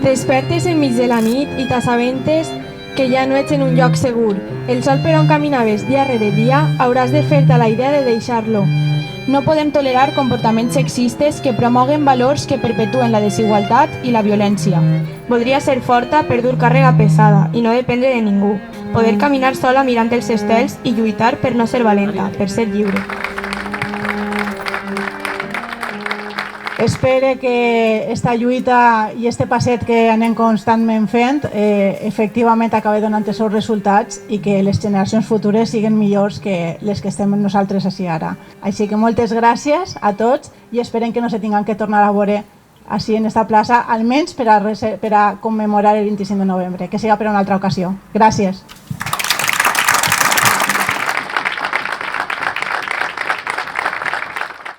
Despertes enmig de la nit i t'assabentes que ja no ets en un lloc segur. El sol per on caminaves dia rere dia hauràs de fer-te la idea de deixar-lo. No podem tolerar comportaments sexistes que promoguen valors que perpetuen la desigualtat i la violència. Voldria ser forta per dur càrrega pesada i no dependre de ningú. Poder caminar sola mirant els estels i lluitar per no ser valenta, per ser lliure. Espero que esta lluita i este passet que anem constantment fent efectivament acabi donant els seus resultats i que les generacions futures siguin millors que les que estem nosaltres així ara. Així que moltes gràcies a tots i esperem que no se tinguem que tornar a veure així en esta plaça, almenys per a commemorar el 25 de novembre, que siga per a una altra ocasió. Gràcies.